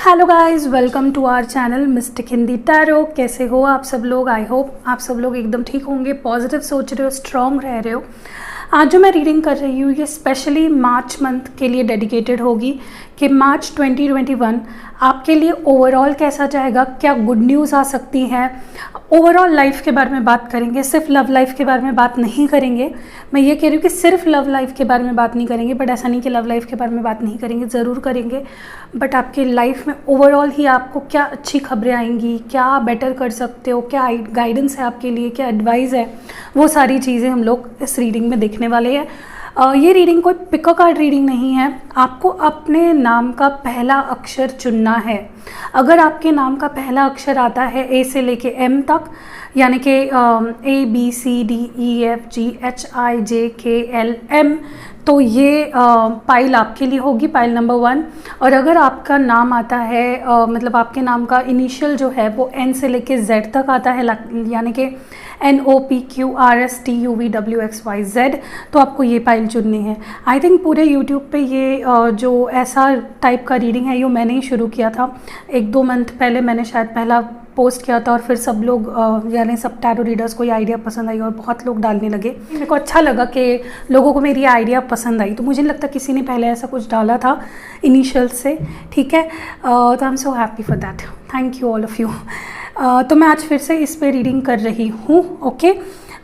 Hello guys, welcome to our channel mystic Hindi tarot. कैसे हो आप सब लोग? आई होप आप सब लोग एकदम ठीक होंगे, पॉजिटिव सोच रहे हो, स्ट्रॉन्ग रह रहे हो। आज जो मैं रीडिंग कर रही हूँ ये स्पेशली मार्च मंथ के लिए डेडिकेटेड होगी कि मार्च 2021 आपके लिए ओवरऑल कैसा जाएगा, क्या गुड न्यूज़ आ सकती हैं। ओवरऑल लाइफ के बारे में बात करेंगे, सिर्फ लव लाइफ के बारे में बात नहीं करेंगे। मैं ये कह रही हूँ कि सिर्फ लव लाइफ के बारे में बात नहीं करेंगे, बट ऐसा नहीं कि लव लाइफ के बारे में बात नहीं करेंगे, ज़रूर करेंगे। बट आपके लाइफ में ओवरऑल ही आपको क्या अच्छी खबरें आएंगी, क्या बेटर कर सकते हो, क्या गाइडेंस है आपके लिए, क्या एडवाइस है, वो सारी चीज़ें हम लोग इस रीडिंग में देखने वाले हैं। ये रीडिंग कोई पिक कार्ड रीडिंग नहीं है। आपको अपने नाम का पहला अक्षर चुनना है। अगर आपके नाम का पहला अक्षर आता है ए से लेके एम तक, यानी कि ABCDEFGHIJKLM, तो ये पाइल आपके लिए होगी, पाइल नंबर 1। और अगर आपका नाम आता है मतलब आपके नाम का इनिशियल जो है वो N से लेके Z तक आता है, यानी कि NOPQRSTUVWXYZ, तो आपको ये पाइल चुननी है। आई थिंक पूरे यूट्यूब पे ये जो ऐसा टाइप का रीडिंग है ये मैंने ही शुरू किया था। 1-2 मंथ पहले मैंने शायद पहला पोस्ट किया था और फिर सब लोग यानी सब टैरो रीडर्स को ये आइडिया पसंद आई और बहुत लोग डालने लगे। मेरे को अच्छा लगा कि लोगों को मेरी आइडिया पसंद आई, तो मुझे नहीं लगता किसी ने पहले ऐसा कुछ डाला था इनिशियल से, ठीक है। तो I am so happy for that, thank you all of you. तो मैं आज फिर से इस पे रीडिंग कर रही हूँ, ओके।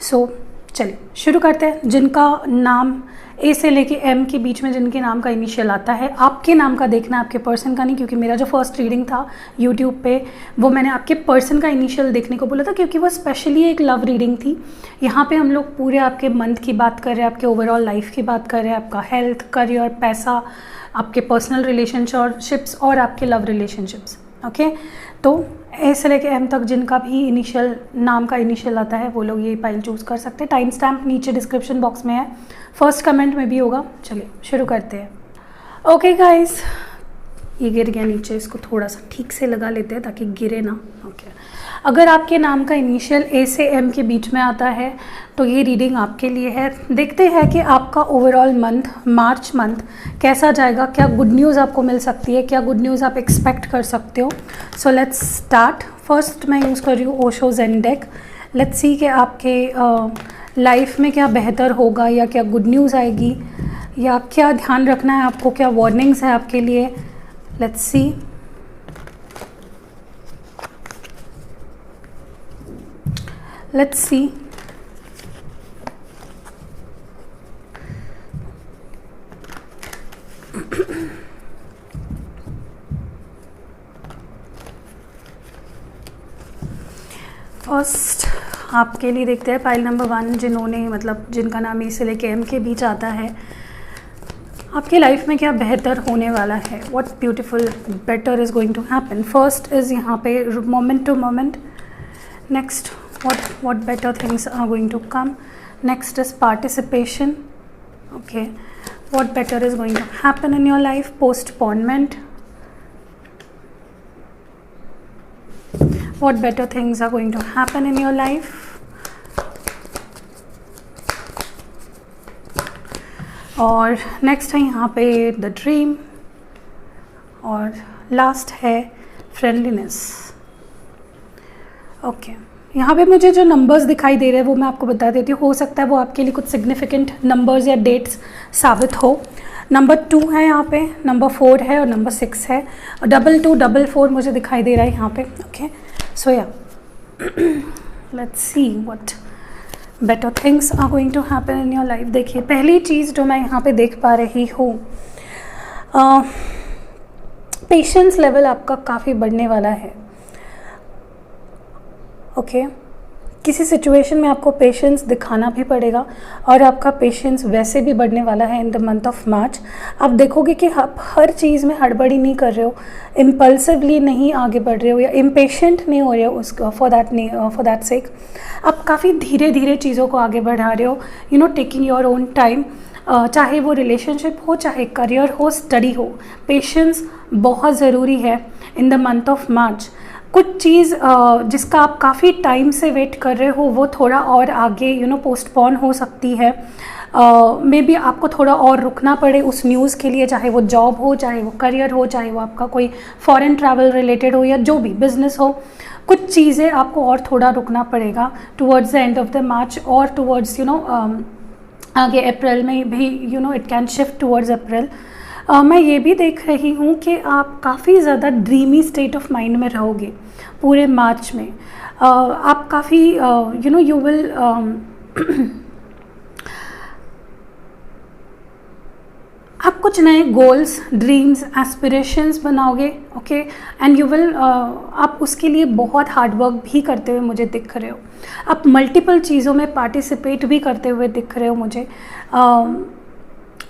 सो चलिए शुरू करते हैं। जिनका नाम ए से लेके एम के बीच में जिनके नाम का इनिशियल आता है, आपके नाम का देखना है, आपके पर्सन का नहीं, क्योंकि मेरा जो फर्स्ट रीडिंग था यूट्यूब पे वो मैंने आपके पर्सन का इनिशियल देखने को बोला था, क्योंकि वो स्पेशली एक लव रीडिंग थी। यहाँ पे हम लोग पूरे आपके मंथ की बात कर रहे हैं, आपके ओवरऑल लाइफ की बात कर रहे हैं, आपका हेल्थ, करियर, पैसा, आपके पर्सनल रिलेशनशिप्स और आपके लव रिलेशनशिप्स, ओके। तो ए से लेके एम तक जिनका भी इनिशियल नाम का इनिशियल आता है वो लोग ये फाइल चूज़ कर सकते हैं। टाइम स्टैम्प नीचे डिस्क्रिप्शन बॉक्स में है, फर्स्ट कमेंट में भी होगा। चलिए शुरू करते हैं। ओके गाइस, ये गिर गया नीचे, इसको थोड़ा सा ठीक से लगा लेते हैं ताकि गिरे ना, ओके। अगर आपके नाम का इनिशियल ए से एम के बीच में आता है तो ये रीडिंग आपके लिए है। देखते हैं कि आपका ओवरऑल मंथ, मार्च मंथ कैसा जाएगा, क्या गुड न्यूज़ आपको मिल सकती है, क्या गुड न्यूज़ आप एक्सपेक्ट कर सकते हो। So let's start. फर्स्ट मैं यूज़ कर रही हूँ Osho zen deck. Let's see कि आपके लाइफ में क्या बेहतर होगा, या क्या गुड न्यूज़ आएगी, या क्या ध्यान रखना है आपको, क्या वार्निंग्स है आपके लिए। Let's see. Let's see. First आपके लिए देखते हैं पाइल नंबर 1, जिन्होंने मतलब जिनका नाम ए से लेके एम के बीच आता है। आपके लाइफ में क्या बेहतर होने वाला है, what beautiful better is going to happen. First is यहाँ पे moment to moment. Next what better things are going to come. Next is participation, okay. What better is going to happen in your life. Postponement. What better things are going to happen in your life. और next है यहाँ पे the dream, और last है friendliness, okay. यहाँ पे मुझे जो नंबर्स दिखाई दे रहे हैं वो मैं आपको बता देती हूँ, हो सकता है वो आपके लिए कुछ सिग्निफिकेंट नंबर्स या डेट्स साबित हो। नंबर 2 है यहाँ पे, नंबर 4 है और नंबर 6 है, और 2244 मुझे दिखाई दे रहा है यहाँ पे, ओके। सो या let's see what better things are going to happen in your life. देखिए पहली चीज़ जो मैं यहाँ पे देख पा रही हूँ, पेशेंस लेवल आपका काफ़ी बढ़ने वाला है, ओके। किसी सिचुएशन में आपको पेशेंस दिखाना भी पड़ेगा, और आपका पेशेंस वैसे भी बढ़ने वाला है in the month of March. आप देखोगे कि आप हर चीज़ में हड़बड़ी नहीं कर रहे हो, इम्पल्सिवली नहीं आगे बढ़ रहे हो, या इम्पेशेंट नहीं हो रहे हो उसको फॉर दैट सेक। आप काफ़ी धीरे धीरे चीज़ों को आगे बढ़ा रहे हो, you know, taking your own time. चाहे वो रिलेशनशिप हो, चाहे करियर हो, स्टडी हो, पेशेंस बहुत ज़रूरी है इन द मंथ ऑफ मार्च। कुछ चीज़ जिसका आप काफ़ी टाइम से वेट कर रहे हो वो थोड़ा और आगे पोस्टपोन हो सकती है। मे बी आपको थोड़ा और रुकना पड़े उस न्यूज़ के लिए, चाहे वो जॉब हो, चाहे वो करियर हो, चाहे वो आपका कोई फॉरेन ट्रैवल रिलेटेड हो या जो भी बिजनेस हो। कुछ चीज़ें आपको और थोड़ा रुकना पड़ेगा towards the end of the March और टुवर्ड्स आगे अप्रैल में भी it can shift towards April. मैं ये भी देख रही हूँ कि आप काफ़ी ज़्यादा ड्रीमी स्टेट ऑफ माइंड में रहोगे पूरे मार्च में। आप काफ़ी यू विल आप कुछ नए गोल्स, ड्रीम्स, एस्पिरेशंस बनाओगे, ओके, एंड यू विल आप उसके लिए बहुत हार्ड वर्क भी करते हुए मुझे दिख रहे हो। आप मल्टीपल चीज़ों में पार्टिसिपेट भी करते हुए दिख रहे हो मुझे।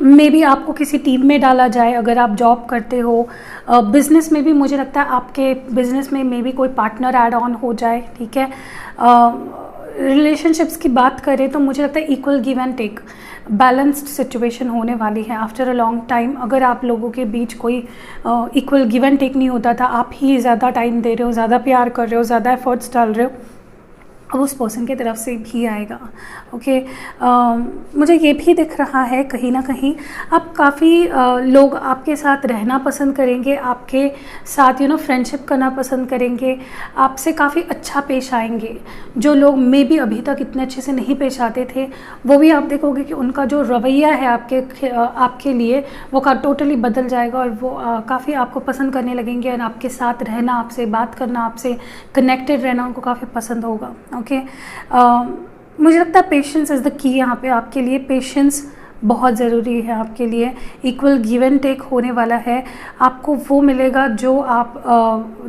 मे बी आपको किसी टीम में डाला जाए अगर आप जॉब करते हो। बिज़नेस में भी मुझे लगता है आपके बिज़नेस में मे बी कोई पार्टनर ऐड ऑन हो जाए, ठीक है। रिलेशनशिप्स की बात करें तो मुझे लगता है equal give and take, balanced situation होने वाली है आफ्टर अ लॉन्ग टाइम। अगर आप लोगों के बीच कोई इक्वल गिव एंड टेक नहीं होता था, आप ही ज़्यादा टाइम दे रहे हो, ज़्यादा प्यार कर रहे हो, ज़्यादा एफर्ट्स डाल रहे हो, अब उस पर्सन की तरफ से भी आएगा, ओके। मुझे ये भी दिख रहा है कहीं ना कहीं आप काफ़ी लोग आपके साथ रहना पसंद करेंगे, आपके साथ फ्रेंडशिप करना पसंद करेंगे, आपसे काफ़ी अच्छा पेश आएंगे। जो लोग मे बी अभी तक इतने अच्छे से नहीं पेश आते थे, वो भी आप देखोगे कि उनका जो रवैया है आपके लिए वो टोटली बदल जाएगा और वो काफ़ी आपको पसंद करने लगेंगे और आपके साथ रहना, आपसे बात करना, आपसे कनेक्टेड रहना उनको काफ़ी पसंद होगा, ओके। मुझे लगता है पेशेंस इज़ द की यहाँ पे आपके लिए। पेशेंस बहुत ज़रूरी है आपके लिए। इक्वल गिव एंड टेक होने वाला है, आपको वो मिलेगा जो आप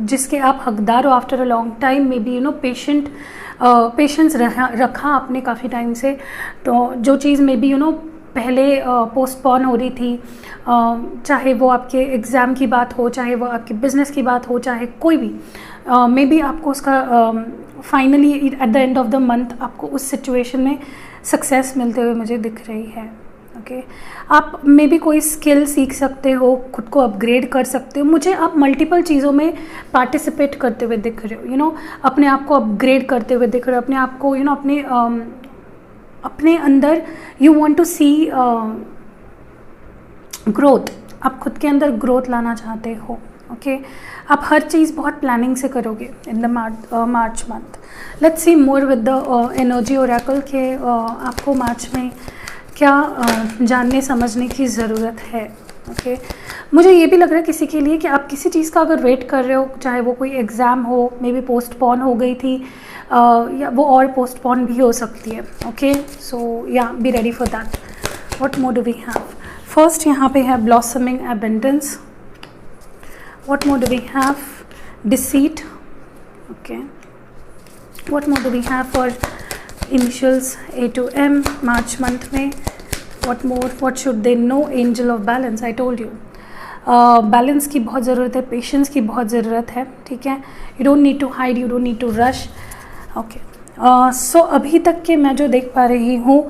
जिसके आप हकदार हो after a long time. May be patience रखा आपने काफ़ी टाइम से, तो जो चीज़ मे बी पहले पोस्टपोन हो रही थी, चाहे वो आपके एग्ज़ाम की बात हो, चाहे वो आपके बिज़नेस की बात हो, चाहे कोई भी, मे बी आपको उसका finally at the end of the month आपको उस सिचुएशन में सक्सेस मिलते हुए मुझे दिख रही है, ओके। आप मे बी कोई स्किल सीख सकते हो, खुद को अपग्रेड कर सकते हो। मुझे आप मल्टीपल चीज़ों में पार्टिसिपेट करते हुए दिख रहे हो, अपने आप को अपग्रेड करते हुए दिख रहे हो, अपने आप को अपने अंदर you want to see growth, आप खुद के अंदर ग्रोथ लाना चाहते हो, ओके। आप हर चीज़ बहुत प्लानिंग से करोगे in the March month. Let's see more with the energy Oracle के आपको मार्च में क्या जानने समझने की ज़रूरत है, ओके। मुझे ये भी लग रहा है किसी के लिए कि आप किसी चीज़ का अगर वेट कर रहे हो, चाहे वो कोई एग्ज़ाम हो, मे बी पोस्टपोन हो गई थी, या वो और पोस्टपोन भी हो सकती है, ओके। सो या be ready for that. What more do we have? First यहाँ पे है blossoming abundance. What more do we have? Deceit, okay. What more do we have for initials A to M March month में? What more? What should they know? Angel of balance, I told you. Balance की बहुत ज़रूरत है, patience की बहुत ज़रूरत है, ठीक है। You don't need to hide, you don't need to rush, okay. So अभी तक के मैं जो देख पा रही हूँ,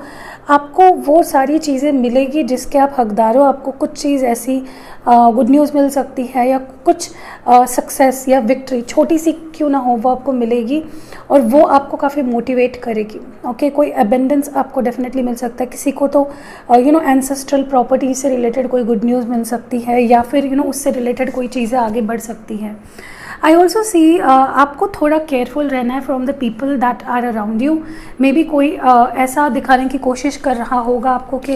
आपको वो सारी चीज़ें मिलेगी जिसके आप हकदार हो। आपको कुछ चीज़ ऐसी गुड न्यूज़ मिल सकती है या कुछ सक्सेस या विक्ट्री, छोटी सी क्यों ना हो, वो आपको मिलेगी और वो आपको काफ़ी मोटिवेट करेगी, ओके। कोई एबेंडेंस आपको डेफिनेटली मिल सकता है। किसी को तो एंसेस्ट्रल प्रॉपर्टी से रिलेटेड कोई गुड न्यूज़ मिल सकती है या फिर उससे रिलेटेड कोई चीज़ें आगे बढ़ सकती हैं। आई ऑल्सो सी आपको थोड़ा केयरफुल रहना है from the people that are around you. Maybe कोई ऐसा दिखाने की कोशिश कर रहा होगा आपको कि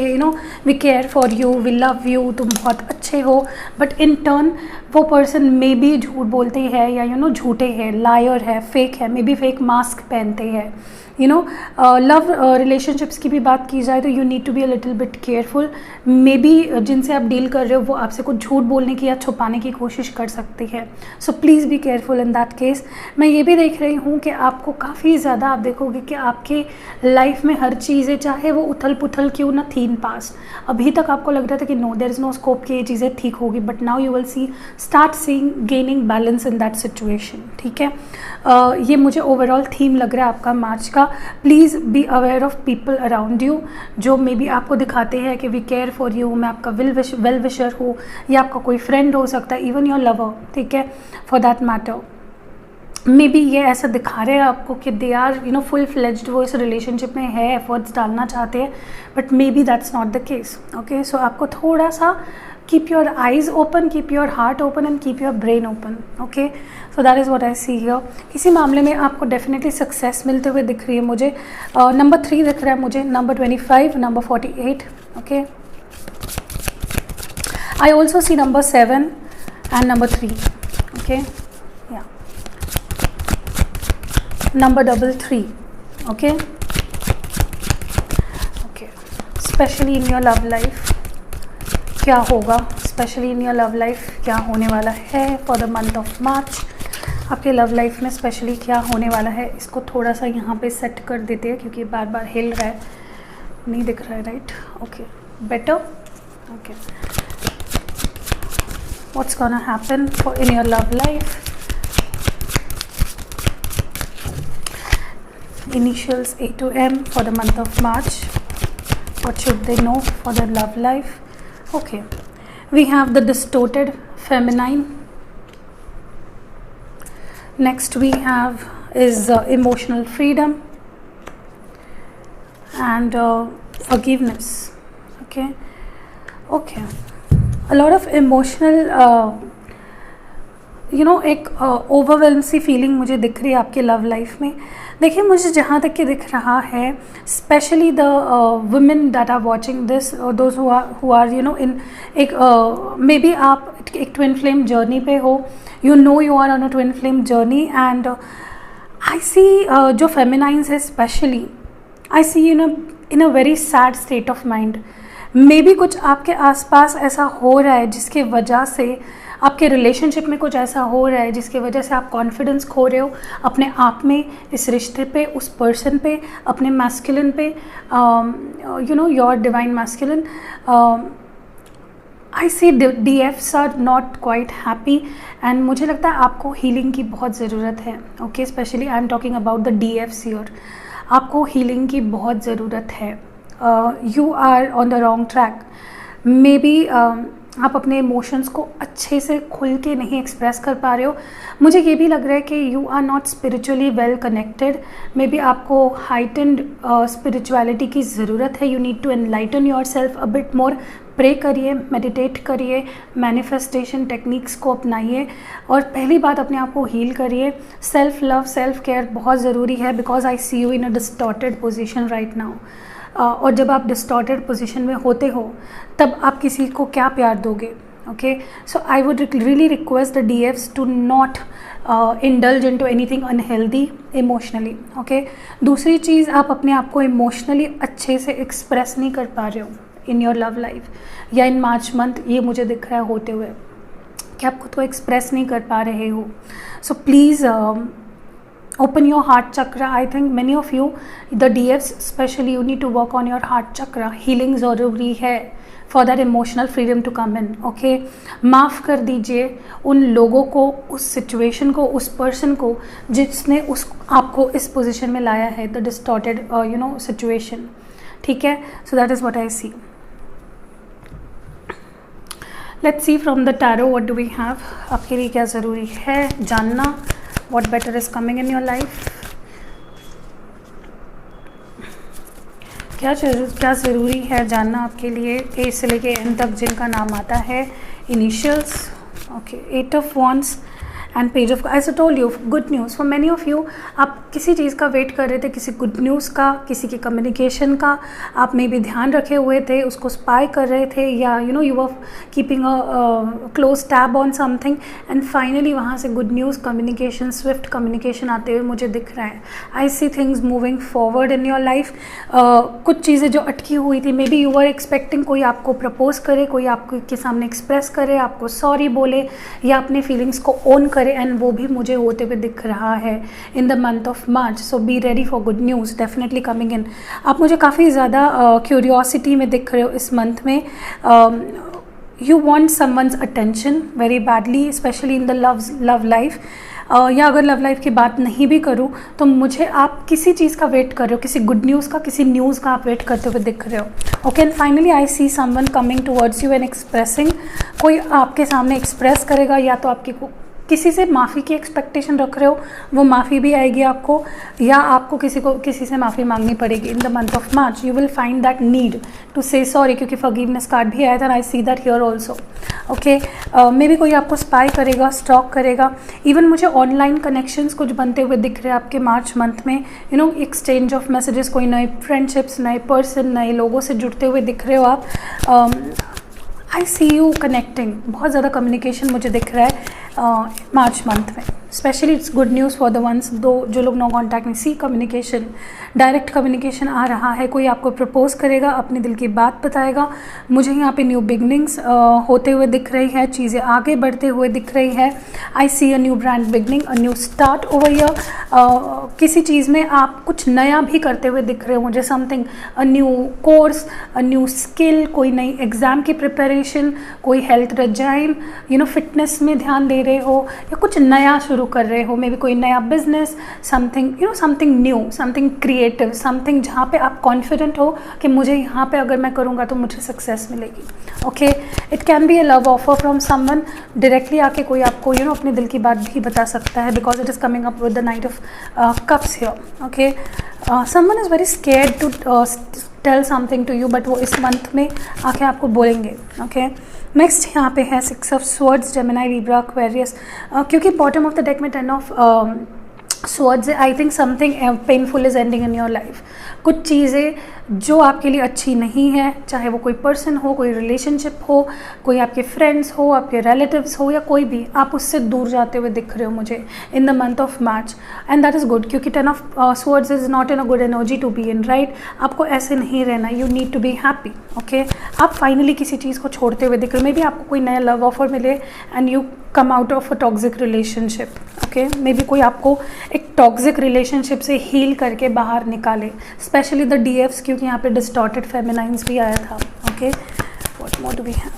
we care for you, we love you, तुम बहुत अच्छे हो, बट इन टर्न वो पर्सन मे बी झूठ बोलते हैं या झूठे हैं, लायर है, फेक है, मे बी फेक मास्क पहनते हैं। लव रिलेशनशिप्स की भी बात की जाए तो you need to be a little bit careful. Maybe जिनसे आप डील कर रहे हो वो आपसे कुछ झूठ बोलने की या छुपाने की कोशिश कर सकती है, सो please be careful in that case. मैं ये भी देख रही हूँ कि आपको काफ़ी ज़्यादा आप देखोगे कि आपके लाइफ में हर चीज़ें, चाहे वो उथल पुथल क्यों ना थी इन पास्ट, अभी तक आपको लग रहा था कि no there is no scope कि ये चीज़ें ठीक होगी, but now you will start seeing gaining balance in that situation, ठीक है। ये मुझे ओवरऑल थीम लग रहा है आपका मार्च का। Please be aware of people around you जो मे बी आपको दिखाते हैं कि वी केयर फॉर यू, मैं आपका वेल विशर हूँ, या आपका कोई फ्रेंड हो सकता है, इवन योर लवर, ठीक है, for that matter. May be ये ऐसा दिखा रहे हैं आपको कि दे आर फुल फ्लेज्ड, वो इस रिलेशनशिप में है, एफर्ट्स डालना चाहते हैं, but maybe that's not the case. Okay, so आपको थोड़ा सा keep your eyes open, keep your heart open and keep your brain open. Okay, so that is what I see here. किसी मामले में आपको डेफिनेटली सक्सेस मिलते हुए दिख रही है मुझे। नंबर 3 दिख रहा है मुझे, number 25, number 48। Okay, I also see number 7 and number 3. Okay, yeah, number 33. Okay, okay, especially in your love life क्या होगा, especially in your love life क्या होने वाला है for the month of March। आपके लव लाइफ में specially क्या होने वाला है, इसको थोड़ा सा यहाँ पे सेट कर देते हैं क्योंकि बार बार हिल रहा है, नहीं दिख रहा है, right. Okay, better. Okay, what's gonna happen in your love life, initials A to M for the month of March, what should they know for their love life? Okay, we have the distorted feminine, next we have is emotional freedom and forgiveness। okay, okay, a lot of emotional एक overwhelm सी feeling मुझे दिख रही है आपके love life में। देखिए, मुझे जहाँ तक कि दिख रहा है, specially the women that are watching this, those who are in एक मे बी आप एक ट्विन फ्लेम जर्नी पे हो, you are on a twin flame journey and I see जो फेमिनाइंस है specially, I see in a very sad state of mind. Maybe कुछ आपके आसपास ऐसा हो रहा है जिसके वजह से आपके रिलेशनशिप में कुछ ऐसा हो रहा है जिसकी वजह से आप कॉन्फिडेंस खो रहे हो अपने आप में, इस रिश्ते पे, उस पर्सन पे, अपने मैस्कुलिन पे, your divine masculine. I see DFs are not quite happy and मुझे लगता है आपको हीलिंग की बहुत ज़रूरत है। Okay, specially I am talking about the DFs here. आपको हीलिंग की बहुत ज़रूरत है। You are on the wrong track. Maybe आप अपने इमोशंस को अच्छे से खुल के नहीं एक्सप्रेस कर पा रहे हो। मुझे ये भी लग रहा है कि you are not spiritually well connected. Maybe आपको हाइटेंड स्पिरिचुअलिटी की ज़रूरत है। You need to enlighten your self a bit more. Pray करिए, मेडिटेट करिए, मैनिफेस्टेशन टेक्निक्स को अपनाइए और पहली बात अपने आप को हील करिए। सेल्फ लव, सेल्फ केयर बहुत ज़रूरी है because I see you in a distorted position right now. और जब आप डिस्टॉर्टेड पोजीशन में होते हो तब आप किसी को क्या प्यार दोगे। Okay, so I would really request the DFs to not indulge into anything unhealthy emotionally. Okay, दूसरी चीज़, आप अपने आप को इमोशनली अच्छे से एक्सप्रेस नहीं कर पा रहे हो इन योर लव लाइफ या इन मार्च मंथ। ये मुझे दिख रहा है होते हुए कि आप खुद को एक्सप्रेस नहीं कर पा रहे हो। So please open your heart chakra. I think many of you, the DFs especially, you need to work on your heart chakra. Healing ज़रूरी है for that emotional freedom to come in. Okay, माफ़ कर दीजिए उन लोगों को, उस situation को, उस पर्सन को जिसने आपको इस पोजीशन में लाया है, the distorted situation। ठीक है, so that is what I see. Let's see from the tarot what do we have. आपके लिए क्या ज़रूरी है जानना, what better is coming in your life। क्या ज़रूरी है जानना आपके लिए A से लेके N तक जिनका नाम आता है initials. Okay, 8 of Wands and page of, as I told you, good news for many of you. आप किसी चीज़ का वेट कर रहे थे, किसी गुड न्यूज़ का, किसी की कम्युनिकेशन का आप में भी ध्यान रखे हुए थे, उसको स्पाई कर रहे थे या you were keeping a close tab on something and finally वहाँ से good news, communication, swift communication आते हुए मुझे दिख रहा है। I see things moving forward in your life. कुछ चीज़ें जो अटकी हुई थी, maybe you are expecting कोई आपको प्रपोज करे, कोई आपके के सामने एक्सप्रेस करे, आपको सॉरी बोले या अपने फीलिंग्स को ओन करे, एंड वो भी मुझे होते हुए दिख रहा है in the month of March. So B ready for good news definitely coming in. आप मुझे काफ़ी ज़्यादा क्यूरियोसिटी में दिख रहे हो इस मंथ में। You want someone's attention very badly, specially in the love life. या अगर लव लाइफ की बात नहीं भी करूँ तो मुझे आप किसी चीज़ का वेट कर रहे हो, किसी गुड न्यूज़ का, किसी न्यूज़ का आप वेट करते हुए दिख रहे हो। Okay, and finally I see someone coming towards you and expressing. कोई आपके सामने एक्सप्रेस करेगा या तो आपकी किसी से माफ़ी की एक्सपेक्टेशन रख रहे हो, वो माफ़ी भी आएगी आपको, या आपको किसी से माफ़ी मांगनी पड़ेगी। In the month of March you will find that need to say sorry, क्योंकि फॉरगिवनेस कार्ड भी आया था, I see that here also. Okay, maybe कोई आपको स्पाई करेगा, स्टॉक करेगा। इवन मुझे ऑनलाइन कनेक्शंस कुछ बनते हुए दिख रहे हैं आपके मार्च मंथ में, you know, exchange of messages, कोई नए फ्रेंडशिप्स, नए पर्सन, नए लोगों से जुड़ते हुए दिख रहे हो आप। आई सी यू कनेक्टिंग, बहुत ज़्यादा कम्युनिकेशन मुझे दिख रहा है मार्च मंथ में। Specially it's good news for the ones जो लोग नो कॉन्टैक्ट में, सी कम्युनिकेशन, डायरेक्ट कम्युनिकेशन आ रहा है। कोई आपको प्रपोज करेगा, अपने दिल की बात बताएगा। मुझे यहाँ पे न्यू बिगनिंग्स होते हुए दिख रही है, चीज़ें आगे बढ़ते हुए दिख रही है। I see a new brand beginning, a new start over year. किसी चीज़ में आप कुछ नया भी करते हुए दिख रहे हो मुझे, something, a new course, a new skill, कोई नई एग्ज़ाम की प्रिपरेशन, कोई health regime, you know, fitness में ध्यान दे रहे हो, या कुछ नया शुरू कर रहे हो, मे बी कोई नया business, something, you know, something new, something creative, something जहाँ पे आप कॉन्फिडेंट हो कि मुझे यहाँ पे अगर मैं करूँगा तो मुझे सक्सेस मिलेगी। Okay, it can be a love offer from someone, directly आके कोई आपको, यू नो, अपने दिल की बात भी बता सकता है, because it is coming up with the knight of cups here. Okay, someone is very scared to tell something to you, but वो इस मंथ में आके आपको बोलेंगे। ओके, नेक्स्ट यहाँ पे है 6 of swords, Gemini, Libra, Aquarius. क्योंकि बॉटम ऑफ द डेक में 10 ऑफ स्वर्ड्स है, I think something painful is ending in your life. कुछ चीज़ें जो आपके लिए अच्छी नहीं है, चाहे वो कोई पर्सन हो, कोई रिलेशनशिप हो, कोई आपके फ्रेंड्स हो, आपके रिलेटिव्स हो, या कोई भी, आप उससे दूर जाते हुए दिख रहे हो मुझे in the month of March, and that is good, क्योंकि 10 of swords is not in a good energy to be in, right. आपको ऐसे नहीं रहना, you need to be happy. Okay, आप फाइनली किसी चीज़ को छोड़ते हुए दिख रहे हो, मे बी आपको कोई नया लव ऑफर मिले and you come out of a toxic relationship. Okay, maybe कोई आपको एक टॉक्सिक रिलेशनशिप से हील करके बाहर निकाले, स्पेशली द DFs, क्योंकि यहाँ पे डिस्टॉर्टेड फेमिनाइंस भी आया था। Okay, what more do we have?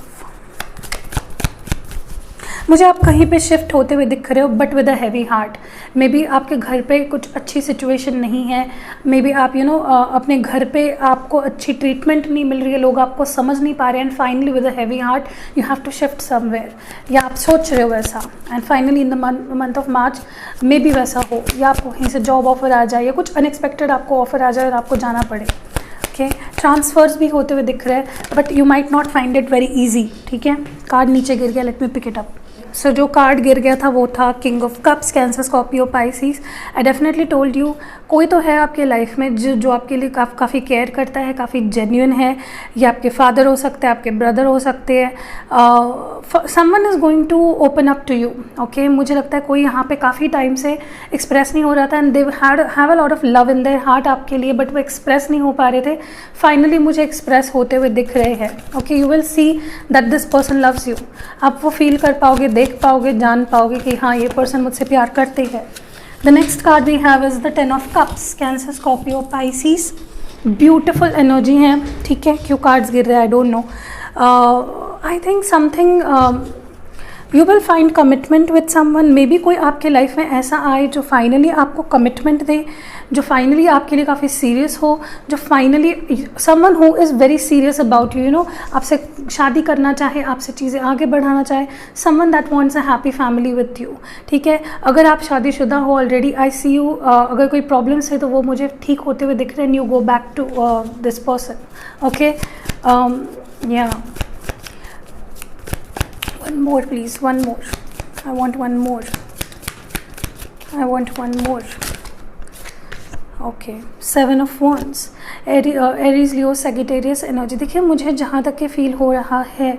मुझे आप कहीं पे शिफ्ट होते हुए दिख रहे हो, but with a heavy heart. May be आपके घर पे कुछ अच्छी सिचुएशन नहीं है, मे बी आप, यू नो, अपने घर पे आपको अच्छी ट्रीटमेंट नहीं मिल रही है, लोग आपको समझ नहीं पा रहे हैं, and finally with a heavy heart you have to shift somewhere, या आप सोच रहे हो वैसा, and finally in the month of March maybe वैसा हो, या आपको कहीं से जॉब ऑफर आ जाए, या कुछ अनएक्सपेक्टेड आपको ऑफर आ जाए और आपको जाना पड़े। ओके, ट्रांसफर्स भी होते हुए दिख रहे हैं, but you might not find it very easy. ठीक है, कार्ड नीचे गिर गया, let me pick it up. So जो कार्ड गिर गया था वो था king of cups, Cancer, Scorpio, Pisces. I definitely told you, कोई तो है आपके लाइफ में जो आपके लिए काफ़ी केयर करता है, काफ़ी जेन्युइन है। ये आपके फादर हो सकते हैं, आपके ब्रदर हो सकते हैं। Someone is going to open up to you. Okay, मुझे लगता है कोई यहाँ पे काफ़ी टाइम से एक्सप्रेस नहीं हो रहा था, and they have a lot of love in their heart आपके लिए, बट वो एक्सप्रेस नहीं हो पा रहे थे। फाइनली मुझे एक्सप्रेस होते हुए दिख रहे हैं। Okay, you will see that this person loves you. आप वो फील कर पाओगे, देख पाओगे, जान पाओगे कि हाँ, ये पर्सन मुझसे प्यार करते हैं। The next card we have is the 10 of cups, Cancer, Scorpio, Pisces. Beautiful energy है। ठीक है, क्यों कार्ड्स गिर रहे हैं I don't know. I think something you will find commitment with someone. Maybe कोई आपके लाइफ में ऐसा आए जो फाइनली आपको कमिटमेंट दे, जो फाइनली आपके लिए काफ़ी सीरियस हो, जो finally someone who is very serious about you, you know, आपसे शादी करना चाहे, आपसे चीज़ें आगे बढ़ाना चाहे। Someone that wants a happy family with you. ठीक है, अगर आप शादीशुदा हो ऑलरेडी, आई सी यू, अगर कोई प्रॉब्लम्स है तो वो मुझे ठीक होते हुए दिख रहे हैं, you go back to this person. Okay, या one more please, one more. I want one more. I want one more. Okay, 7 of Wands, Aries, Leo, Sagittarius energy. देखिए, मुझे जहाँ तक के फील हो रहा है,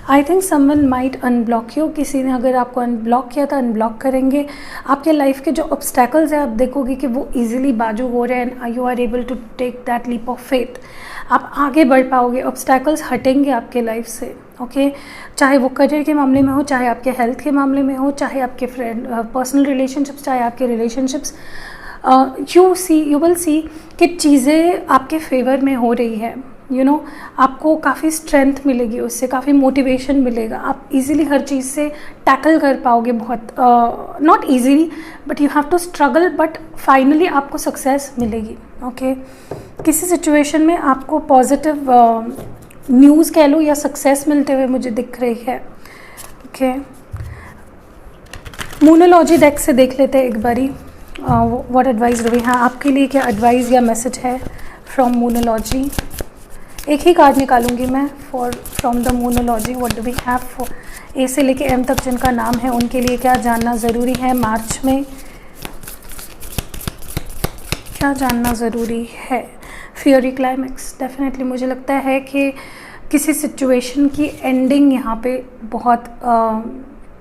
I think someone might unblock you. किसी ने अगर आपको अनब्लॉक किया था, अनब्लॉक करेंगे। आपके लाइफ के जो ऑब्स्टैकल्स हैं, आप देखोगे कि वो ईजिली बाजू हो रहे हैं, and you are able to take that leap of faith. आप आगे बढ़ पाओगे, ऑब्स्टैकल्स हटेंगे आपके लाइफ से। ओके, चाहे वो करियर के मामले में हो, चाहे आपके हेल्थ के मामले में हो, चाहे आपके फ्रेंड पर्सनल रिलेशनशिप्स, चाहे आपके रिलेशनशिप्स, यू विल सी कि चीज़ें आपके फेवर में हो रही है। यू नो, आपको काफ़ी स्ट्रेंथ मिलेगी उससे, काफ़ी मोटिवेशन मिलेगा। आप इजीली हर चीज़ से टैकल कर पाओगे, बहुत not easily, but you have to struggle, but finally आपको सक्सेस मिलेगी। ओके, किसी सिचुएशन में आपको पॉजिटिव न्यूज़ कह लो या सक्सेस मिलते हुए मुझे दिख रही है। ओके, मूनोलॉजी डेक से देख लेते हैं एक बारी what advice do we have, आपके लिए क्या एडवाइस या मैसेज है फ्रॉम मूनोलॉजी। एक ही कार्ड निकालूंगी मैं from the Moonology. What do we have for A से लेके एम तक जिनका नाम है उनके लिए क्या जानना ज़रूरी है मार्च में, क्या जानना ज़रूरी है। फियरी क्लाइमैक्स, डेफिनेटली मुझे लगता है कि किसी सिचुएशन की एंडिंग यहाँ पे बहुत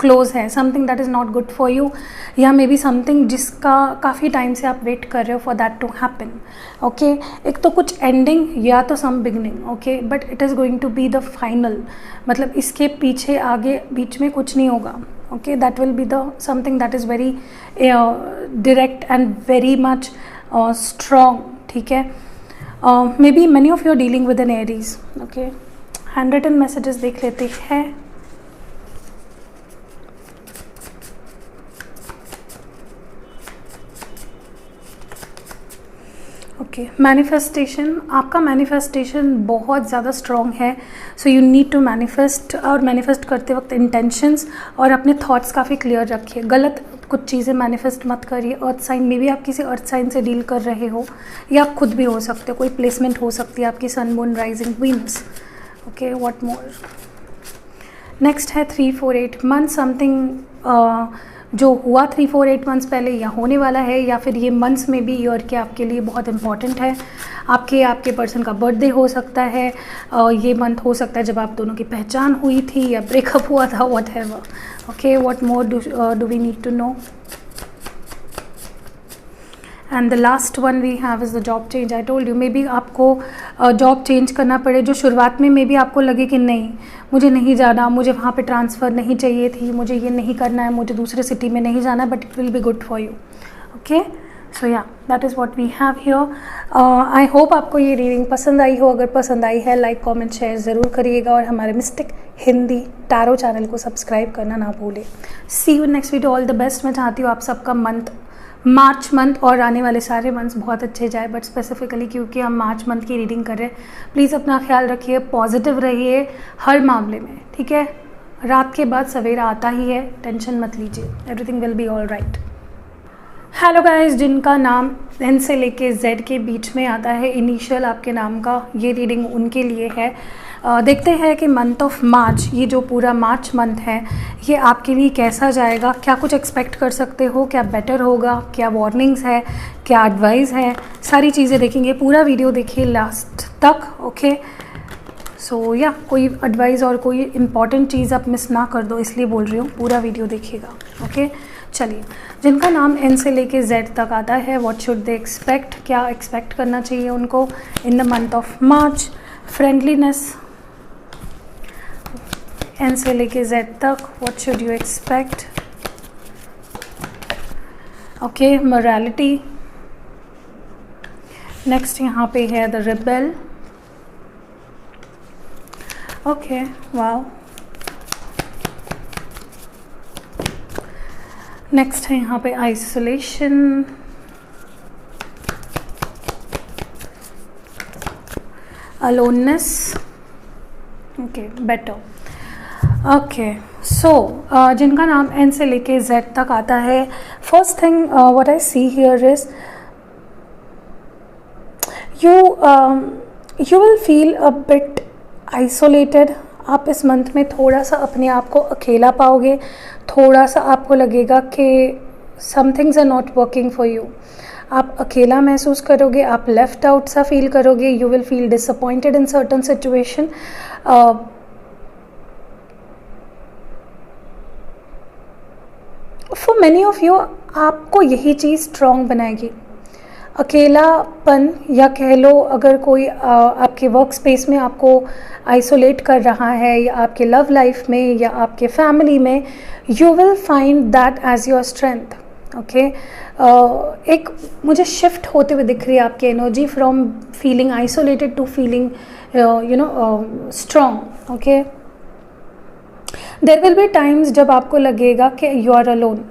क्लोज है, something that is not good for you, या मे बी समथिंग जिसका काफ़ी टाइम से आप वेट कर रहे हो for that to happen. Okay, एक तो कुछ एंडिंग या तो some beginning, okay, but it is going to be the final, मतलब इसके पीछे आगे बीच में कुछ नहीं होगा। Okay, that will be the something that is very direct and very much strong, ठीक है। Maybe many of you are dealing with an Aries. Okay, handwritten messages देख लेते हैं। ओके, मैनिफेस्टेशन, आपका मैनिफेस्टेशन बहुत ज़्यादा strong है, so you need to manifest, और मैनिफेस्ट करते वक्त इंटेंशंस और अपने थॉट्स काफ़ी क्लियर रखिए। गलत कुछ चीज़ें मैनिफेस्ट मत करिए। अर्थ साइन में भी आप किसी अर्थ साइन से डील कर रहे हो, या आप खुद भी हो सकते हो, कोई प्लेसमेंट हो सकती है आपकी sun moon rising Venus. Okay, what more. Next है 3-4-8 मंथ, समथिंग जो हुआ 3-4-8 मंथ्स पहले या होने वाला है, या फिर ये मंथ्स में भी ईयर के आपके लिए बहुत इंपॉर्टेंट है। आपके पर्सन का बर्थडे हो सकता है, ये मंथ हो सकता है जब आप दोनों की पहचान हुई थी या ब्रेकअप हुआ था, whatever. Okay, what more do we need to know. And the last one we have is the job change. I told you, maybe आपको जॉब चेंज करना पड़े, जो शुरुआत में मे बी आपको लगे कि नहीं मुझे नहीं जाना, मुझे वहाँ पे ट्रांसफ़र नहीं चाहिए थी, मुझे ये नहीं करना है, मुझे दूसरे सिटी में नहीं जाना है, but it will be good for you. Okay, so yeah that is what we have here. I hope आपको ये रीडिंग पसंद आई हो। अगर पसंद आई है, लाइक कमेंट शेयर ज़रूर करिएगा, और हमारे मिस्टिक हिंदी टैरो चैनल को सब्सक्राइब करना ना भूलें। See you next video, all the best. मैं चाहती हूँ आप सबका मंथ, मार्च मंथ और आने वाले सारे मंथ्स बहुत अच्छे जाए, बट स्पेसिफिकली क्योंकि हम मार्च मंथ की रीडिंग कर रहे हैं, प्लीज़ अपना ख्याल रखिए, पॉजिटिव रहिए हर मामले में, ठीक है। रात के बाद सवेरा आता ही है, टेंशन मत लीजिए, everything will be all right. Hello guys, जिनका नाम एन से लेके जेड के बीच में आता है, इनिशियल आपके नाम का, ये रीडिंग उनके लिए है। देखते हैं कि मंथ ऑफ मार्च, ये जो पूरा मार्च मंथ है, ये आपके लिए कैसा जाएगा, क्या कुछ एक्सपेक्ट कर सकते हो, क्या बेटर होगा, क्या वार्निंग्स है, क्या एडवाइस है, सारी चीज़ें देखेंगे। पूरा वीडियो देखिए लास्ट तक, ओके। सो या कोई एडवाइस और कोई इम्पॉर्टेंट चीज़ आप मिस ना कर दो, इसलिए बोल रही हूँ, पूरा वीडियो देखिएगा, ओके। चलिए, जिनका नाम एन से लेके जेड तक आता है, व्हाट शुड दे एक्सपेक्ट, क्या एक्सपेक्ट करना चाहिए उनको in the month of March. Friendliness, N से लेके जेड तक, what should you expect. Okay, morality. Next यहाँ पे है the rebel. Okay, wow. Next है यहाँ पे isolation, aloneness, okay, better. Okay, so जिनका नाम एन से लेके जेड तक आता है, first thing what I see here is you will feel a bit isolated. आप इस मंथ में थोड़ा सा अपने आप को अकेला पाओगे, थोड़ा सा आपको लगेगा कि some things are not working for you. आप अकेला महसूस करोगे, आप लेफ्ट आउट सा फील करोगे, you will feel disappointed in certain situation. For many of you, आपको यही चीज़ स्ट्रॉन्ग बनाएगी। अकेलापन, या कह लो अगर कोई आपके वर्क स्पेस में आपको आइसोलेट कर रहा है, या आपके लव लाइफ में, या आपके फैमिली में, you will find that as your strength, okay. एक मुझे शिफ्ट होते हुए दिख रही है आपकी energy, from feeling isolated to feeling strong, okay. There will be times जब आपको लगेगा कि यू आर अलोन,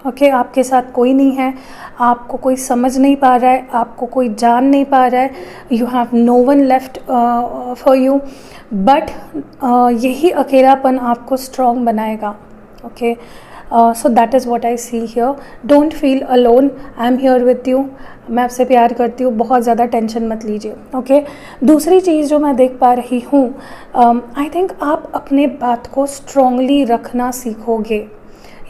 ओके, आपके साथ कोई नहीं है, आपको कोई समझ नहीं पा रहा है, आपको कोई जान नहीं पा रहा है, you have no one left for you, but यही अकेलापन आपको स्ट्रॉन्ग बनाएगा, okay. So that is what I see here. Don't feel alone, I am here with you. मैं आपसे प्यार करती हूँ, बहुत ज़्यादा टेंशन मत लीजिए. ओके, दूसरी चीज़ जो मैं देख पा रही हूँ, आई थिंक आप अपने बात को स्ट्रांगली रखना सीखोगे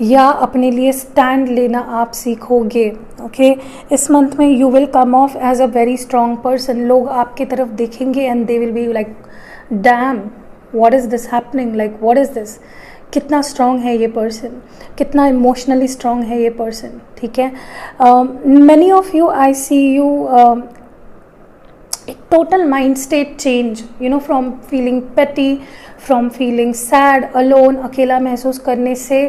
या अपने लिए स्टैंड लेना आप सीखोगे. ओके, इस मंथ में you will come off as a very strong person. लोग आपकी तरफ देखेंगे and they will be like, damn, what is this happening, like what is this. कितना स्ट्रॉन्ग है ये पर्सन, कितना इमोशनली स्ट्रॉन्ग है ये पर्सन. ठीक है, many of you, I see you एक total mind state change, you know, from feeling petty, from feeling sad, alone, अकेला महसूस करने से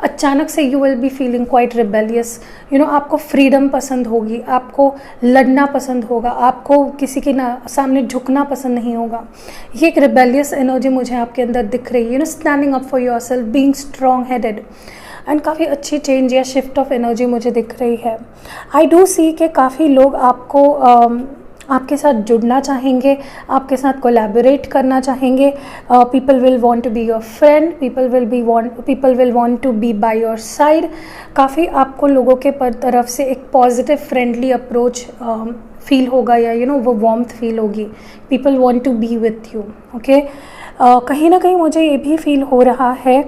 अचानक से you will be feeling quite rebellious. You know, आपको फ्रीडम पसंद होगी, आपको लड़ना पसंद होगा, आपको किसी के सामने झुकना पसंद नहीं होगा. ये एक रिबेलियस एनर्जी मुझे आपके अंदर दिख रही है. You know, standing up for your self, being strong headed, and काफ़ी अच्छी चेंज या शिफ्ट ऑफ एनर्जी मुझे दिख रही है. आई डू सी कि काफ़ी लोग आपको आपके साथ जुड़ना चाहेंगे, आपके साथ कोलैबोरेट करना चाहेंगे. People will want to be your friend, people will want to be by your side. काफ़ी आपको लोगों के तरफ से एक पॉजिटिव फ्रेंडली अप्रोच फील होगा, या यू नो वो वार्मथ फील होगी. People want to be with you. Okay, कहीं ना कहीं मुझे ये भी फील हो रहा है,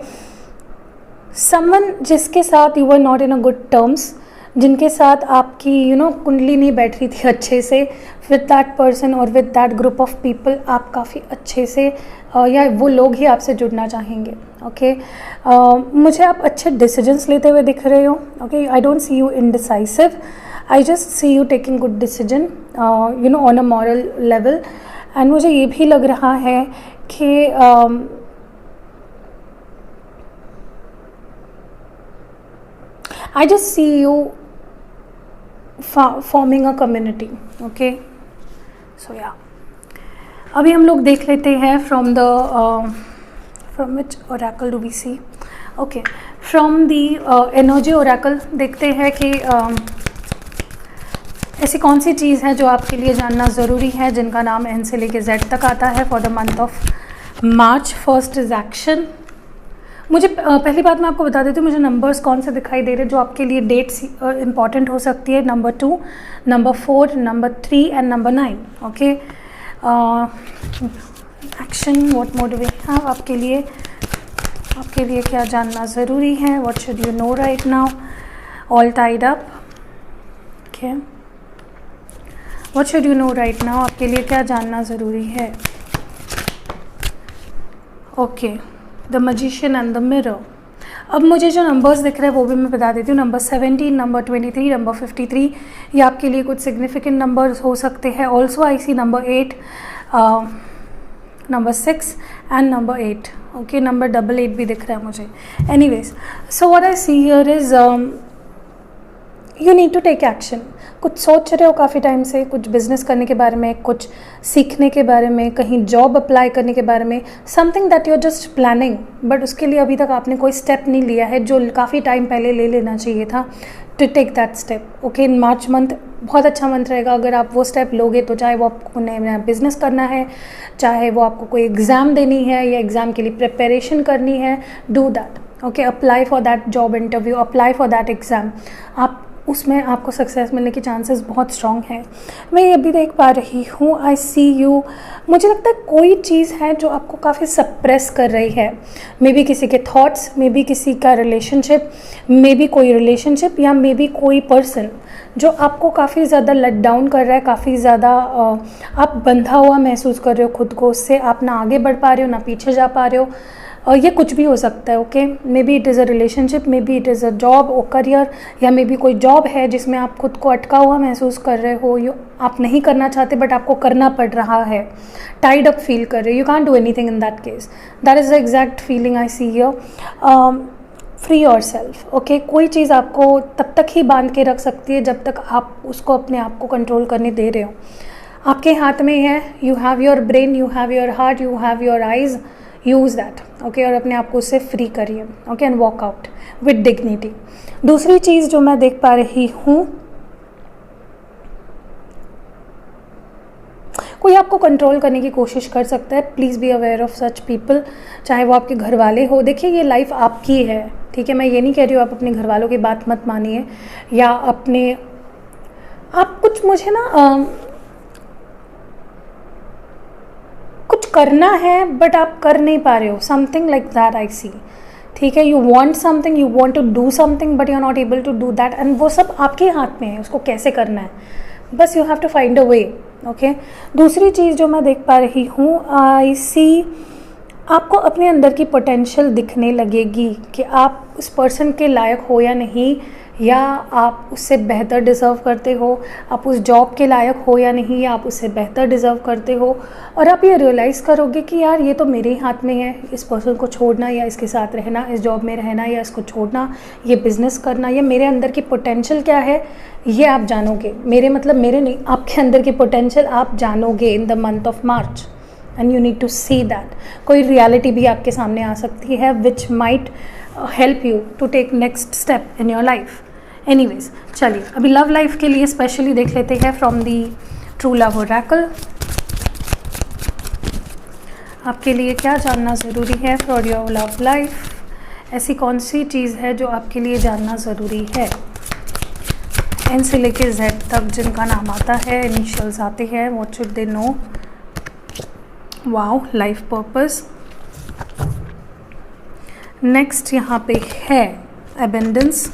समवन जिसके साथ you are not in a good terms, जिनके साथ आपकी यू नो कुंडली नहीं बैठ रही थी अच्छे से, विद दैट पर्सन और with that group of people आप काफ़ी अच्छे से या वो लोग ही आपसे जुड़ना चाहेंगे. ओके, मुझे आप अच्छे डिसीजंस लेते हुए दिख रहे हो. Okay, I don't see you indecisive, I just see you taking good decision, you know, on a moral level. And मुझे ये भी लग रहा है कि I just see you forming a community. Okay, so yeah, अभी हम लोग देख लेते हैं from which oracle do we see? Okay, from the energy oracle देखते हैं कि ऐसी कौन सी चीज़ है जो आपके लिए जानना ज़रूरी है, जिनका नाम N से लेके Z तक आता है for the month of March. First is action. मुझे पहली बात मैं आपको बता देती हूँ, मुझे नंबर्स कौन से दिखाई दे रहे हैं जो आपके लिए डेट्स इंपॉर्टेंट हो सकती है. Number 2, number 4, number 3 and number 9. Okay, action, what more do we have. आपके लिए क्या जानना ज़रूरी है, what should you know right now. All tied up. Okay, what should you know right now, आपके लिए क्या जानना ज़रूरी है. Okay, the magician and the mirror. अब मुझे जो नंबर्स दिख रहे हैं वो भी मैं बता देती हूँ. नंबर 17, नंबर 23, नंबर 53, ये आपके लिए कुछ सिग्निफिकेंट नंबर्स हो सकते हैं. Also I see number 8, number 6 and number 8. Okay, number 88 भी दिख रहा है मुझे. Anyways, so what I see here is you need to take action. कुछ सोच रहे हो काफ़ी टाइम से, कुछ बिजनेस करने के बारे में, कुछ सीखने के बारे में, कहीं जॉब अप्लाई करने के बारे में, something that you are just planning, but उसके लिए अभी तक आपने कोई स्टेप नहीं लिया है जो काफ़ी टाइम पहले ले लेना चाहिए था. To take that step. Okay, in March month बहुत अच्छा मंथ रहेगा अगर आप वो स्टेप लोगे तो, चाहे वो आपको नया बिजनेस करना है, चाहे वो आपको कोई एग्ज़ाम देनी है या एग्ज़ाम के लिए प्रिपरेशन करनी है, do that. Okay, apply for that job interview, apply for that exam. आप उसमें आपको सक्सेस मिलने के चांसेस बहुत स्ट्रॉन्ग हैं. मैं ये भी देख पा रही हूँ, आई सी यू, मुझे लगता है कोई चीज़ है जो आपको काफ़ी सप्रेस कर रही है. मे बी किसी के थॉट्स, मे बी किसी का रिलेशनशिप, मे बी कोई रिलेशनशिप, या मे बी कोई पर्सन जो आपको काफ़ी ज़्यादा लेट डाउन कर रहा है, काफ़ी ज़्यादा आप बंधा हुआ महसूस कर रहे हो खुद को. उससे आप ना आगे बढ़ पा रहे हो ना पीछे जा पा रहे हो. और ये कुछ भी हो सकता है. Okay, may be it is a relationship, may be it is a job और करियर, या मे बी कोई जॉब है जिसमें आप खुद को अटका हुआ महसूस कर रहे हो. आप नहीं करना चाहते बट आपको करना पड़ रहा है. टाइड अप फील कर रहे हो, you can't do anything in that case. That is the exact feeling I see here. Free your self. Okay, कोई चीज़ आपको तब तक ही बांध के रख सकती है जब तक आप उसको अपने आप को कंट्रोल करने दे रहे हो. आपके हाथ में है. You have your brain, you have your heart, you have your eyes. Use that. Okay, और अपने आप को उससे फ्री करिए. Okay, and walk out with dignity. दूसरी चीज़ जो मैं देख पा रही हूँ, कोई आपको कंट्रोल करने की कोशिश कर सकता है। Please be aware of such people, चाहे वो आपके घर वाले हो। देखिए ये लाइफ आपकी है, ठीक है, मैं ये नहीं कह रही हूँ आप अपने घर वालों की बात मत मानिए, या अपने आप कुछ मुझे ना कुछ करना है बट आप कर नहीं पा रहे हो, something like that I see, ठीक है। You want something, you want to do something but you are not able to do that, and वो सब आपके हाथ में है, उसको कैसे करना है, बस you have to find a way, okay. दूसरी चीज़ जो मैं देख पा रही हूँ, आई सी आपको अपने अंदर की पोटेंशियल दिखने लगेगी कि आप उस पर्सन के लायक हो या नहीं, या आप उससे बेहतर डिज़र्व करते हो, आप उस जॉब के लायक हो या नहीं, या आप उससे बेहतर डिज़र्व करते हो। और आप ये रियलाइज़ करोगे कि यार ये तो मेरे ही हाथ में है, इस पर्सन को छोड़ना या इसके साथ रहना, इस जॉब में रहना या इसको छोड़ना, ये बिज़नेस करना, या मेरे अंदर की पोटेंशियल क्या है ये आप जानोगे। मेरे मतलब मेरे नहीं, आपके अंदर की पोटेंशियल आप जानोगे in the month of March, and you need to see that. कोई रियलिटी भी आपके सामने आ सकती है which might help you to take next step in your life. Anyways, चलिए अभी लव लाइफ के लिए स्पेशली देख लेते हैं from the true love Oracle. आपके लिए क्या जानना ज़रूरी है फॉर योर लव लाइफ? ऐसी कौन सी चीज़ है जो आपके लिए जानना ज़रूरी है? एन से लेके जेड तक जिनका नाम आता है, इनिशियल्स आते हैं, what should they know? Wow, life purpose. Next यहाँ पे है abundance,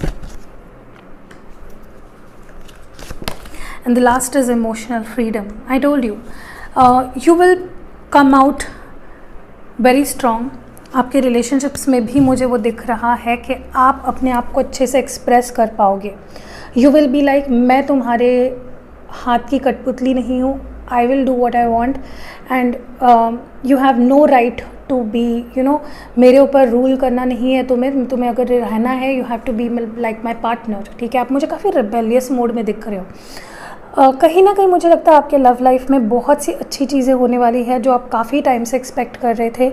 and the last is emotional freedom. I told you, you will come out very strong. आपके रिलेशनशिप्स में भी मुझे वो दिख रहा है कि आप अपने आप को अच्छे से एक्सप्रेस कर पाओगे। You will be like, मैं तुम्हारे हाथ की कठपुतली नहीं हूँ, I will do what I want and you have no right to be, you know, मेरे ऊपर रूल करना नहीं है तुम्हें अगर रहना है you have to be like my partner, ठीक है। आप मुझे काफ़ी रिबेलियस मोड में दिख रहे हो। कहीं ना कहीं मुझे लगता है आपके लव लाइफ में बहुत सी अच्छी चीज़ें होने वाली है जो आप काफ़ी टाइम से एक्सपेक्ट कर रहे थे,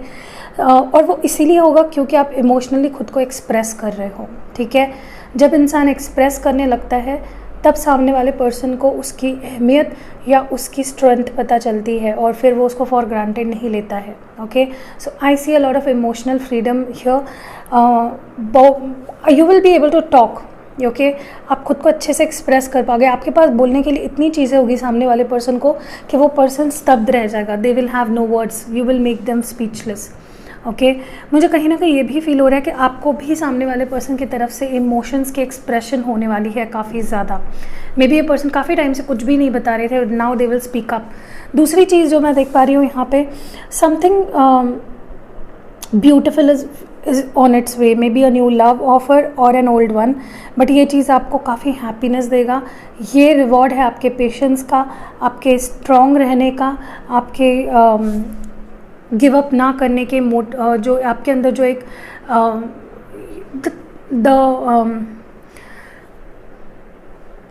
और वो इसीलिए होगा क्योंकि आप इमोशनली खुद को एक्सप्रेस कर रहे हो, ठीक है। जब इंसान एक्सप्रेस करने लगता है तब सामने वाले पर्सन को उसकी अहमियत या उसकी स्ट्रेंथ पता चलती है और फिर वो उसको फॉर ग्रांटेड नहीं लेता है, okay. So I see a lot of emotional freedom here. You will be able to talk, okay. आप खुद को अच्छे से एक्सप्रेस कर पाओगे। आपके पास बोलने के लिए इतनी चीज़ें होगी सामने वाले पर्सन को कि वो पर्सन स्तब्ध रह जाएगा। They will have no words, you will make them speechless, okay. मुझे कहीं ना कहीं ये भी फील हो रहा है कि आपको भी सामने वाले पर्सन की तरफ से इमोशंस की एक्सप्रेशन होने वाली है काफ़ी ज़्यादा। मे बी ये पर्सन काफ़ी टाइम से कुछ भी नहीं बता रहे थे, now they will speak up. दूसरी चीज़ जो मैं देख पा रही हूँ यहाँ पे, something beautiful is on its way, maybe a new love offer or an old one, but ये चीज़ आपको काफ़ी हैप्पीनेस देगा। ये रिवॉर्ड है आपके पेशेंस का, आपके स्ट्रॉन्ग रहने का, आपके गिव अप ना करने के जो आपके अंदर जो एक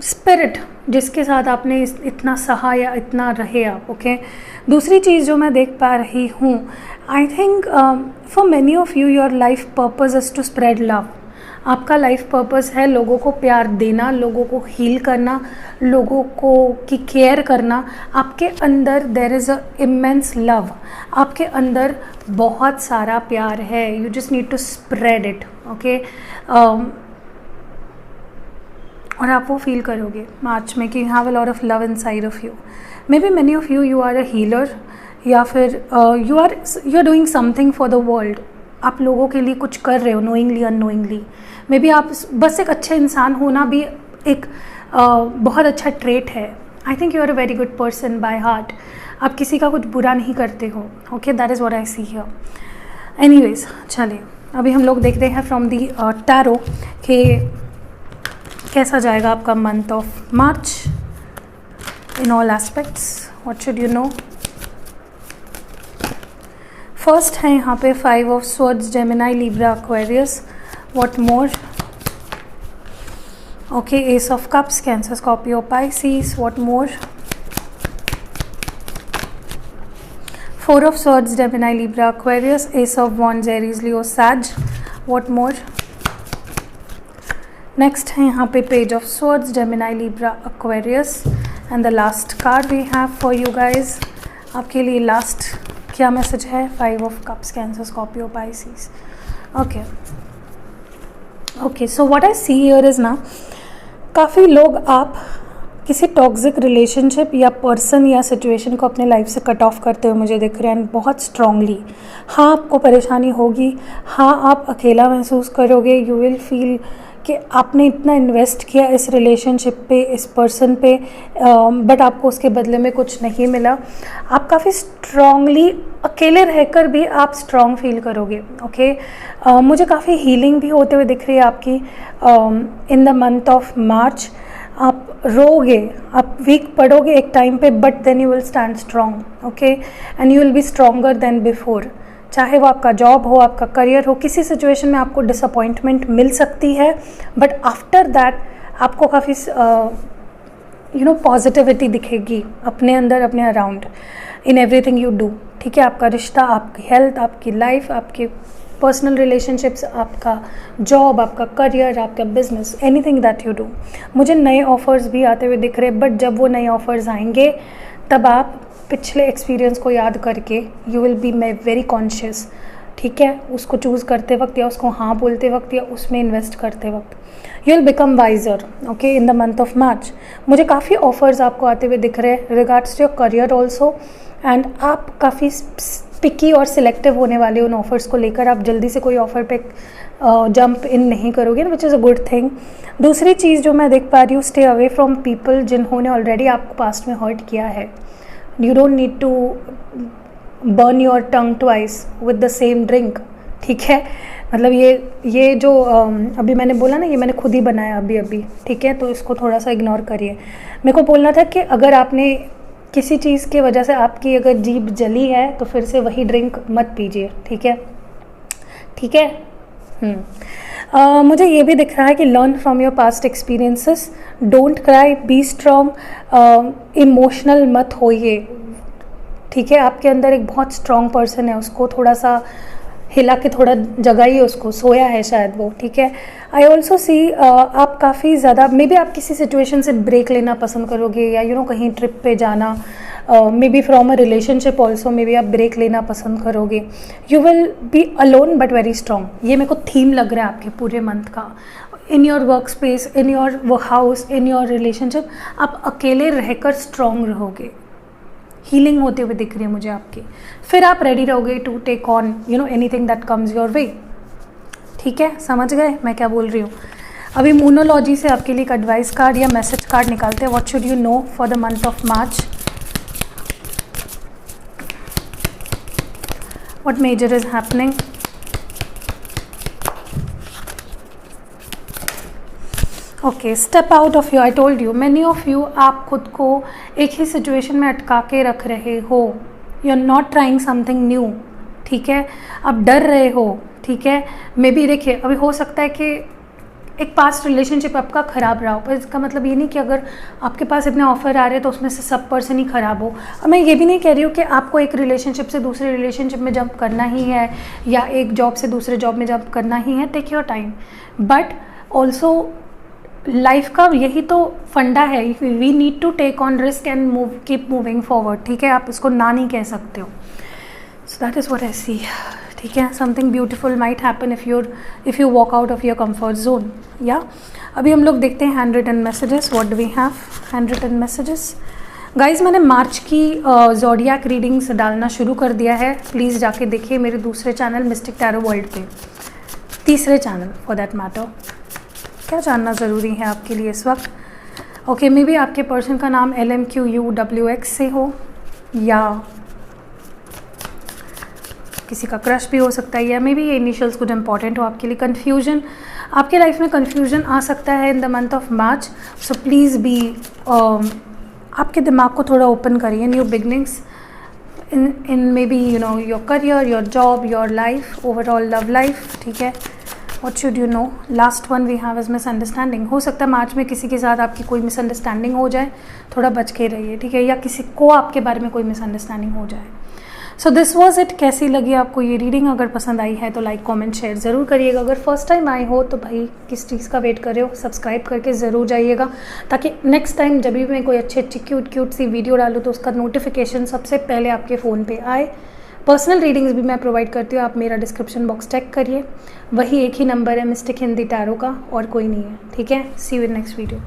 स्पिरिट जिसके साथ आपने इतना सहा या इतना रहे आप, ओके। दूसरी चीज़ जो मैं देख पा रही हूँ, I think for many of you your life purpose is to spread love. आपका लाइफ पर्पस है लोगों को प्यार देना, लोगों को हील करना, लोगों को की केयर करना। आपके अंदर there is a immense love, आपके अंदर बहुत सारा प्यार है। You just need to spread it, okay. और आप वो फील करोगे मार्च में कि you have a lot of love inside of you. Maybe many of you are a healer, या फिर you are doing something for the world. आप लोगों के लिए कुछ कर रहे हो नोइंगली अननोइंगली। मे बी आप बस एक अच्छे इंसान होना भी एक बहुत अच्छा ट्रेट है। I think you are a very good person by heart. आप किसी का कुछ बुरा नहीं करते हो, okay. That is what I see here. Anyways, चलिए अभी हम लोग देखते हैं फ्रॉम दी टैरो कि कैसा जाएगा आपका month of March in all aspects. What should you know? First है यहाँ पे 5 of swords, Gemini, Libra, Aquarius. What more? Okay, ace of cups, Cancer, Scorpio, Pisces. What more? 4 of swords, Gemini, Libra, Aquarius, ace of wands, Aries, Leo, Sag. What more? Next है यहाँ पे page of swords, Gemini, Libra, Aquarius, and the last card we have for you guys, आपके लिए last क्या message है? 5 of cups, Cancer, Scorpio, Pisces. Okay, so what I see here is ना, काफ़ी लोग आप किसी टॉक्सिक रिलेशनशिप या पर्सन या सिचुएशन को अपने लाइफ से कट ऑफ करते हुए मुझे दिख रहे हैं, बहुत स्ट्रांगली। हाँ, आपको परेशानी होगी, हाँ आप अकेला महसूस करोगे, यू विल फील कि आपने इतना इन्वेस्ट किया इस रिलेशनशिप पे, इस पर्सन पे, बट आपको उसके बदले में कुछ नहीं मिला। आप काफ़ी स्ट्रांगली अकेले रहकर भी आप स्ट्रांग फील करोगे। ओके, मुझे काफ़ी हीलिंग भी होते हुए दिख रही है आपकी in the month of March. आप रोगे, आप वीक पड़ोगे एक टाइम पे, but then you will stand strong. Okay, and you will be stronger than before. चाहे वो आपका जॉब हो, आपका करियर हो, किसी सिचुएशन में आपको डिसअपॉइंटमेंट मिल सकती है, बट आफ्टर दैट आपको काफ़ी पॉजिटिविटी दिखेगी अपने अंदर, अपने around, in everything you do. ठीक है, आपका रिश्ता, आपकी हेल्थ, आपकी लाइफ, आपके पर्सनल रिलेशनशिप्स, आपका जॉब, आपका करियर, आपका business, anything that you do. मुझे नए ऑफर्स भी आते हुए दिख रहे हैं, बट जब वो नए ऑफर्स आएंगे तब आप पिछले एक्सपीरियंस को याद करके you will be very conscious. ठीक है, उसको चूज़ करते वक्त या उसको हाँ बोलते वक्त या उसमें इन्वेस्ट करते वक्त you will become wiser. Okay, in the month of March मुझे काफ़ी ऑफर्स आपको आते हुए दिख रहे हैं regards to your career also, and आप काफ़ी पिकी और सिलेक्टिव होने वाले उन ऑफर्स को लेकर। आप जल्दी से कोई ऑफर पे जंप इन नहीं करोगे, which is a good thing. दूसरी चीज़ जो मैं देख पा रही हूँ, स्टे अवे फ्रॉम पीपल जिन्होंने ऑलरेडी आपको पास्ट में हर्ट किया है। You don't need to burn your tongue twice with the same drink. ठीक है, मतलब ये जो अभी मैंने बोला ना, ये मैंने खुद ही बनाया अभी। ठीक है, तो इसको थोड़ा सा इग्नोर करिए। मेरे को बोलना था कि अगर आपने किसी चीज़ की वजह से आपकी अगर जीभ जली है तो फिर से वही ड्रिंक मत पीजिए। ठीक है, ठीक है। मुझे ये भी दिख रहा है कि learn from your past experiences, don't cry, be strong, emotional मत होइए। ठीक है, आपके अंदर एक बहुत स्ट्रॉन्ग पर्सन है, उसको थोड़ा सा हिला के थोड़ा जगाइए, उसको सोया है शायद वो। ठीक है, आई ऑल्सो सी आप काफ़ी ज़्यादा मे बी आप किसी सिचुएशन से ब्रेक लेना पसंद करोगे, या कहीं ट्रिप पे जाना, may be from a relationship also may be आप ब्रेक लेना पसंद करोगे। You will be alone but very strong. ये मेरे को थीम लग रहा है आपके पूरे मंथ का। In your work space, in your house, in your relationship, आप अकेले रहकर स्ट्रॉन्ग रहोगे। हीलिंग होते हुए दिख रही है मुझे आपकी। फिर आप रेडी रहोगे to take on anything that comes your way. ठीक है, समझ गए मैं क्या बोल रही हूँ। अभी मूनोलॉजी से आपके लिए एक एडवाइस कार्ड या मैसेज कार्ड निकालते हैं। What should you know for the month of March, what major is happening. Okay, step out of you. I told you, many of you, आप खुद को एक ही सिचुएशन में अटका के रख रहे हो। You are not trying something new. ठीक है, आप डर रहे हो। ठीक है, मे बी देखिए, अभी हो सकता है कि एक पास्ट रिलेशनशिप आपका ख़राब रहा हो, पर इसका मतलब ये नहीं कि अगर आपके पास इतने ऑफर आ रहे हैं तो उसमें से सब पर्सन ही ख़राब हो। और मैं ये भी नहीं कह रही हूँ कि आपको एक रिलेशनशिप से दूसरे रिलेशनशिप में जंप करना ही है, या एक जॉब से दूसरे जॉब में जंप करना ही है। Take your time, but also life का यही तो फंडा है, we need to take on risk and keep moving forward. ठीक है, आप इसको ना नहीं कह सकते हो। So that is what I see. ठीक है, something beautiful might happen if you walk out of your comfort zone. या अभी हम लोग देखते हैं handwritten messages. What do we have? Handwritten messages. Guys, मैंने मार्च की ज़ोडिएक रीडिंग्स डालना शुरू कर दिया है। प्लीज़ जाके देखिए मेरे दूसरे चैनल मिस्टिक टैरो वर्ल्ड पे, तीसरे चैनल फॉर दैट मैटर। क्या जानना ज़रूरी है आपके लिए इस वक्त? ओके, मे बी आपके पर्सन का नाम LMQUWX से हो, या किसी का क्रश भी हो सकता है, या मे बी ये इनिशियल्स कुछ इंपॉर्टेंट हो आपके लिए। कन्फ्यूजन, आपके लाइफ में कन्फ्यूजन आ सकता है in the month of March. So please be आपके दिमाग को थोड़ा ओपन करिए। New beginnings in maybe your career, your job, your life, overall love life. ठीक है, what should you know? Last one we have is misunderstanding. हो सकता है मार्च में किसी के साथ आपकी कोई मिसअंडरस्टैंडिंग हो जाए, थोड़ा बच के रहिए। ठीक है, या किसी को आपके बारे में कोई मिसअंडरस्टैंडिंग हो जाए। So this was it. कैसी लगी आपको ये रीडिंग? अगर पसंद आई है तो लाइक कमेंट शेयर ज़रूर करिएगा। अगर फर्स्ट टाइम आए हो तो भाई किस चीज़ का वेट कर रहे हो, सब्सक्राइब करके ज़रूर जाइएगा, ताकि नेक्स्ट टाइम जब भी मैं कोई अच्छी क्यूट सी वीडियो डालूँ तो उसका नोटिफिकेशन सबसे पहले आपके फ़ोन पे आए। पर्सनल रीडिंग्स भी मैं प्रोवाइड करती हूँ, आप मेरा डिस्क्रिप्शन बॉक्स चेक करिए, वही एक ही नंबर है मिस्टिक हिंदी टैरो का, और कोई नहीं है। ठीक है, सी यू इन नेक्स्ट वीडियो।